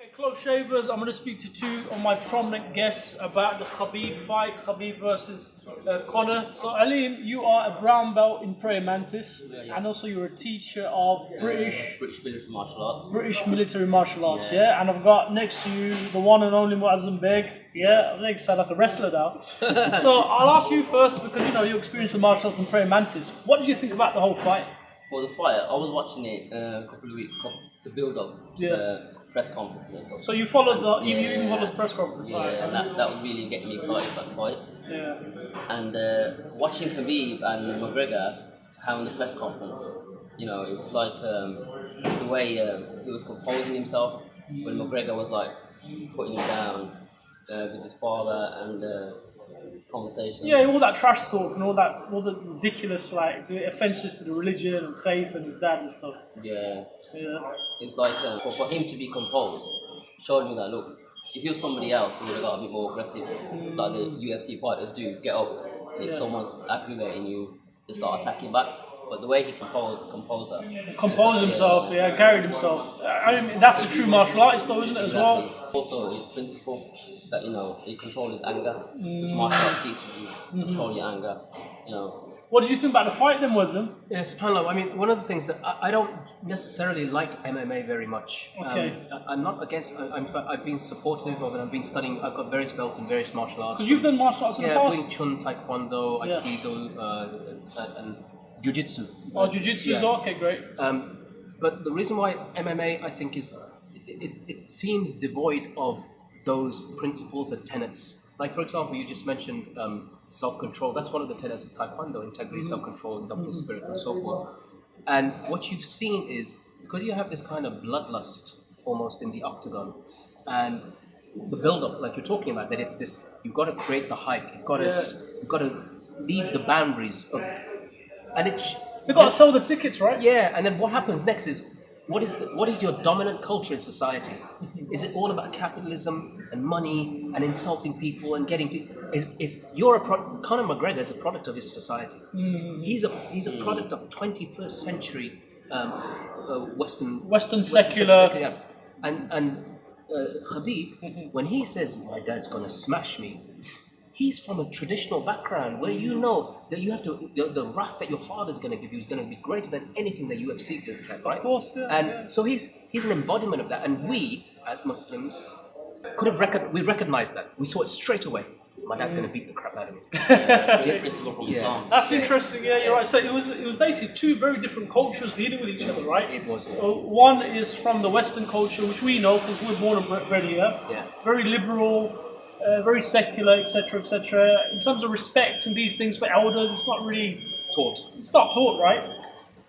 Okay, close shavers. I'm going to speak to two of my prominent guests about the Khabib fight, Khabib versus Conor. So, Aleem, you are a brown belt in prayer mantis, and also you're a teacher of British military martial arts. British military martial arts, yeah. And I've got next to you the one and only Moazzam Begg. Yeah, I think I sound like a wrestler now. So I'll ask you first because you know you experienced the martial arts in prayer mantis. What did you think about the whole fight? Well, the fight, I was watching it a couple of weeks, the build-up to the press conference and stuff. So you followed the, you even followed the press conference, yeah, right? and that was really getting me excited about the fight. Yeah. And watching Khabib and McGregor having the press conference, you know, it was like the way he was composing himself when McGregor was like putting him down with his father and conversation. Yeah, all that trash talk and all the ridiculous like the offences to the religion and faith and his dad and stuff. Yeah. Yeah. It's like for him to be composed, showed me that look, if you're somebody else, they would have got a bit more aggressive, like the UFC fighters do. Get up, and if someone's aggravating you, they start attacking back. But the way he composed himself, carried himself. I mean, that's a true martial artist, though, isn't it, as well? Also, his principle that he controls his anger, which martial arts teaches you, control your anger. You know. What did you think about the fight then, Moazzam? Yes, SubhanAllah. I mean, one of the things that I don't necessarily like MMA very much. Okay. I'm not against. I've been supportive of it. I've been studying. I've got various belts in various martial arts. Because you've done martial arts in the past. Wing Chun, Taekwondo, Aikido, and Jiu-Jitsu. Oh, Jiu-Jitsu is okay, great. But the reason why MMA, I think, is it seems devoid of those principles and tenets. Like, for example, you just mentioned self-control. That's one of the tenets of Taekwondo: integrity, self-control, indomitable spirit, and so forth. And what you've seen is because you have this kind of bloodlust almost in the octagon, and the build-up, like you're talking about, that it's this. You've got to create the hype. You've got to leave the boundaries of. And they've got to sell the tickets, right? Yeah, and then what happens next is what is your dominant culture in society? Is it all about capitalism and money and insulting people and getting people? Conor McGregor is a product of his society. He's a product of 21st century Western secular. And Khabib, when he says my dad's gonna smash me, he's from a traditional background where you know that you have to, the wrath that your father's going to give you is going to be greater than anything that UFC could get, right? Of course, yeah. And so he's an embodiment of that. And we, as Muslims, we recognized that. We saw it straight away. My dad's going to beat the crap out of me. Principle from Islam. That's interesting, yeah, you're right. So it was basically two very different cultures dealing with each other, right? It was. One is from the Western culture, which we know because we're born and bred here. Yeah. Very liberal. Very secular, etc., etc. In terms of respect and these things for elders, it's not really taught. It's not taught, right?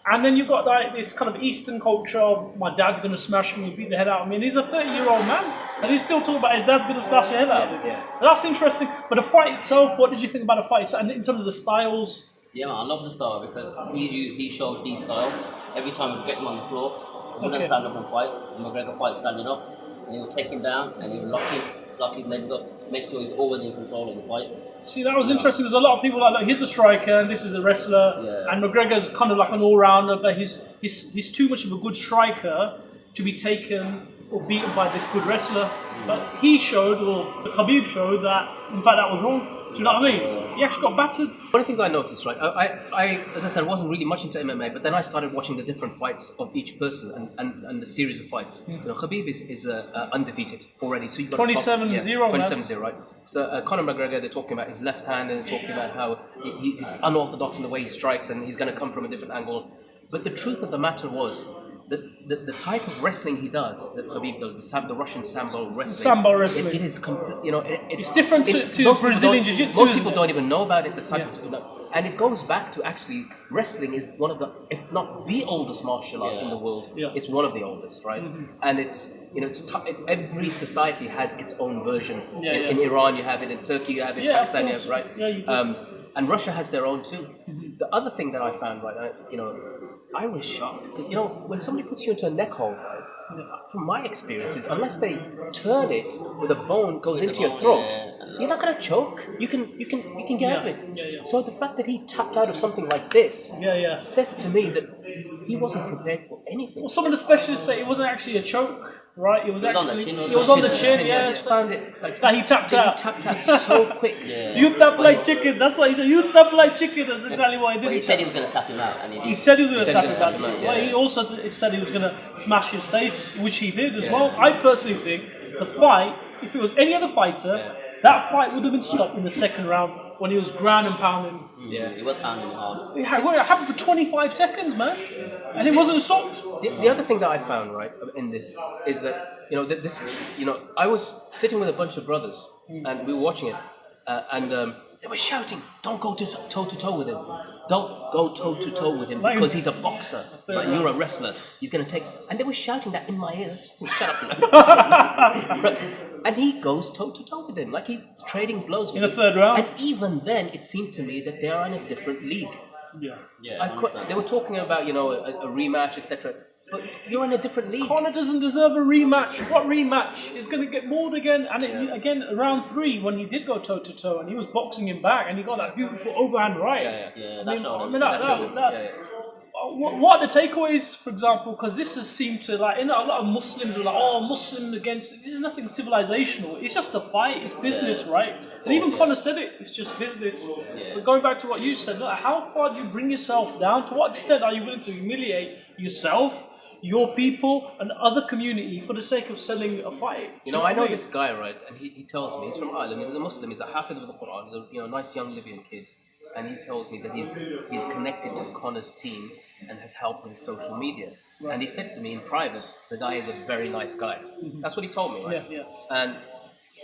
And then you've got like this kind of Eastern culture of my dad's going to smash me, beat the head out of me. And he's a 30-year-old man, and he's still talking about his dad's going to smash the head out of him. Yeah. That's interesting. But the fight itself, what did you think about the fight? And in terms of the styles? Yeah, man, I love the style because he showed his style. Every time he'd get him on the floor, he wouldn't stand up and fight. And McGregor fight standing up, and he would take him down and he would lock his legs up, make sure he's always in control of the fight. See, that was interesting. There's a lot of people like, he's a striker and this is a wrestler, and McGregor's kind of like an all-rounder, but he's too much of a good striker to be taken or beaten by this good wrestler. But he showed, or Khabib showed, that in fact that was wrong. Do you know what I mean? He actually got battered. One of the things I noticed, right, I as I said, wasn't really much into MMA, but then I started watching the different fights of each person and the series of fights. You know, Khabib is undefeated already. So you've got 27-0, 27-0, right? So Conor McGregor, they're talking about his left hand and they're talking about how he's unorthodox in the way he strikes and he's going to come from a different angle. But the truth of the matter was, the type of wrestling he does, that Khabib does, the Russian sambo wrestling. Sambo wrestling. It is, it's different to Brazilian Jiu-Jitsu. Most people don't even know about it. The type of, and it goes back to actually wrestling is one of the, if not the oldest martial art in the world. Yeah. It's one of the oldest, right? And it's every society has its own version. In Iran you have it, in Turkey you have it, Pakistan you have it, right? Yeah, you do. And Russia has their own too. The other thing that I found, right, I was shocked because when somebody puts you into a neck hold, from my experiences, unless they turn it where the bone goes into your throat, you're not going to choke. You can get out of it. So the fact that he tapped out of something like this says to me that he wasn't prepared for anything. Well, some of the specialists say it wasn't actually a choke. right? It was on the actually chin, it was on the chin. I Yeah, just found it like that he tapped out. He tapped out so quick. Yeah. You tap like chicken. That's why he said. You tap like chicken. That's exactly why he did. But he said he was going to tap him out, and He said he was going to tap he was him gonna tap him out. out, Well, yeah. he also said he was going to smash his face, which he did as Yeah. well. I personally think the fight, if it was any other fighter, that fight would have been stopped in the second round when he was ground and pounding. Yeah, he was pounding hard. It happened for 25 seconds, man, and it wasn't stopped. The other thing that I found right in this is that I was sitting with a bunch of brothers and we were watching it, and they were shouting, "Don't go toe to toe with him! Don't go toe to toe with him because he's a boxer. Like, you're a wrestler. He's gonna take." And they were shouting that in my ears. Shut up! And he goes toe to toe with him, like he's trading blows In the third round. And even then, it seemed to me that they are in a different league. Yeah. They were talking about a rematch, etc. But you're in a different league. Conor doesn't deserve a rematch. What rematch? He's going to get mauled again. And again, round 3, when he did go toe to toe and he was boxing him back and he got that beautiful overhand right. What are the takeaways, for example? Because this has seemed to, like, a lot of Muslims are like, oh, Muslim against. This is nothing civilizational. It's just a fight. It's business, right? And even Conor said it. It's just business. But going back to what you said, look, how far do you bring yourself down? To what extent are you willing to humiliate yourself, your people, and other community for the sake of selling a fight? I know this guy, right? And he tells me he's from Ireland. He was a Muslim. He's a Hafid of the Quran. He's a nice young Libyan kid. And he tells me that he's connected to Conor's team and has helped with his social media. Right. And he said to me in private, the guy is a very nice guy. Mm-hmm. That's what he told me, right? Yeah.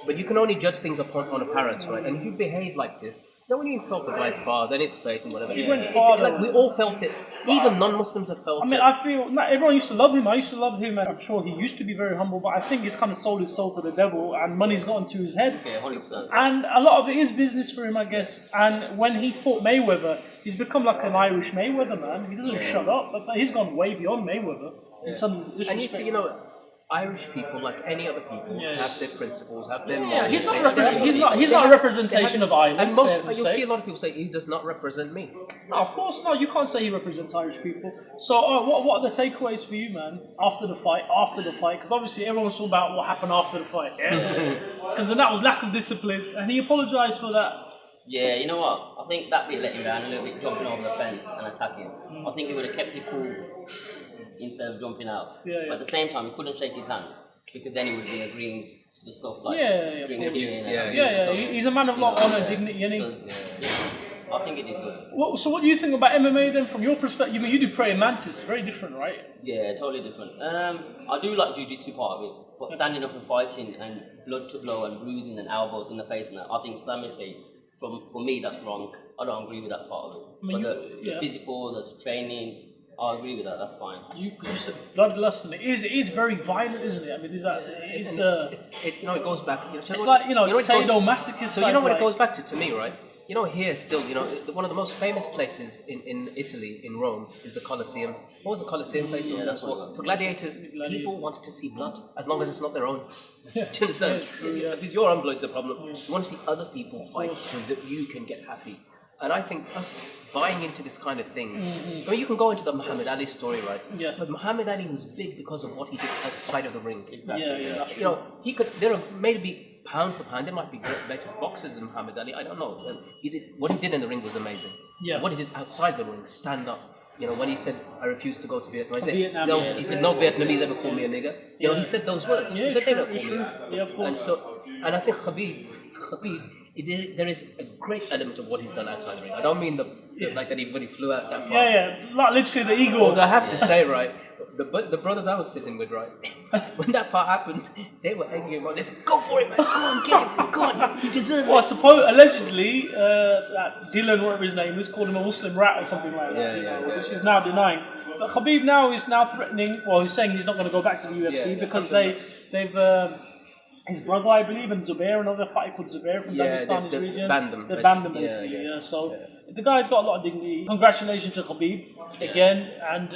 But you can only judge things on appearance, right? And if you behave like this, when you insult the guy's father, then his faith and whatever. He went far, like we all felt it. Even non-Muslims have felt it. I feel everyone used to love him. I used to love him, and I'm sure he used to be very humble. But I think he's kind of sold his soul to the devil, and money's gotten to his head. Yeah, 100%. And a lot of it is business for him, I guess. And when he fought Mayweather, he's become like an Irish Mayweather, man. He doesn't shut up, but he's gone way beyond Mayweather in some disrespect. And Irish people, like any other people, have their principles, have their morals. He's not a representation of Ireland. And you'll see a lot of people say he does not represent me. No, of course not. You can't say he represents Irish people. So, what are the takeaways for you, man? After the fight, because obviously everyone's talking about what happened after the fight. Because then that was lack of discipline, and he apologised for that. Yeah, you know what? I think that bit let him down a little bit, jumping over the fence and attacking. I think he would have kept it cool instead of jumping out. But at the same time, he couldn't shake his hand because then he would have been agreeing to the stuff like drinking. He's a man of lot, honour, dignity, isn't he? I think he did good. So what do you think about MMA then, from your perspective? You do pray in Mantis, very different, right? Yeah, totally different. I do like jiu-jitsu part of it, but standing up and fighting and blood to blow and bruising and elbows in the face and that, I think Islamically, for me, that's wrong. I don't agree with that part of it. But the physical, the training, I agree with that. That's fine. You said it's bloodlust, and it is very violent, isn't it? I mean, it goes back. It's like sadomasochist. So what it goes back to me, right? Here still, one of the most famous places in Italy, in Rome, is the Colosseum. What was the Colosseum place? Yeah, that's what it was. For gladiators, people wanted to see blood, as long as it's not their own. Yeah. Do you understand? If it's your own blood, it's a problem. You want to see other people fight so that you can get happy. And I think us buying into this kind of thing, I mean, you can go into the Muhammad Ali story, right? Yeah. But Muhammad Ali was big because of what he did outside of the ring. Exactly. He could. There are maybe pound for pound, there might be better boxers than Muhammad Ali. I don't know. What he did in the ring was amazing. Yeah. What he did outside the ring, stand up. When he said, "I refuse to go to Vietnam," he said, "No Vietnamese ever call me a nigger." He said those words. Yeah, he said, "They don't call true. me." Yeah, of course. And I think Khabib, there is a great element of what he's done outside the ring. I don't mean like that when he flew out that far. Like literally the eagle. Although I have to say, right, the brothers I was sitting with, right, when that part happened, they were egging him on. They said, "Go for it, man! Go on, get him! Go on! He deserves it!" I suppose allegedly that Dylan, whatever his name is, called him a Muslim rat or something like that. Which he's now denying. But Khabib now is threatening. Well, he's saying he's not going to go back to the UFC because they've. His brother, I believe, and Zubair, another fighter called Zubair from Dagestani's region. They banned them basically. So the guy's got a lot of dignity. Congratulations to Khabib again, and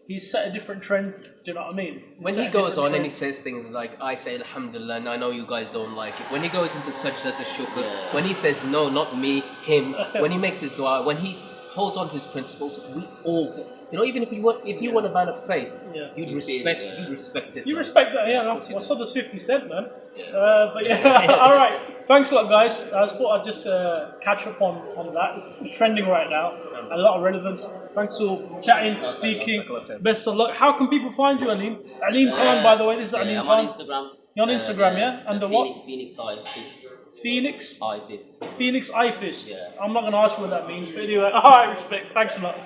he's set a different trend. Do you know what I mean? When he goes on and he says things like, "I say Alhamdulillah, and I know you guys don't like it." When he goes into Sajdat al-Shukr, when he says, "No, not me, him," when he makes his dua, when he holds on to his principles, we all, even if you weren't a man of faith, you'd respect it. You respect that, yeah. Well, so does 50 Cent, man. But yeah, all right. Thanks a lot, guys. I just thought I'd just catch up on that. It's trending right now. A lot of relevance. Thanks for chatting, speaking. Best of luck. How can people find you, Aleem? Aleem Khan, by the way. This is Aleem I'm Khan. on Instagram. You're on Instagram, yeah? Under what? Phoenix Eye Fist. Phoenix? Eye Fist. Phoenix Eye Fist. Yeah. I'm not going to ask you what that means, but anyway. All right, respect. Thanks a lot.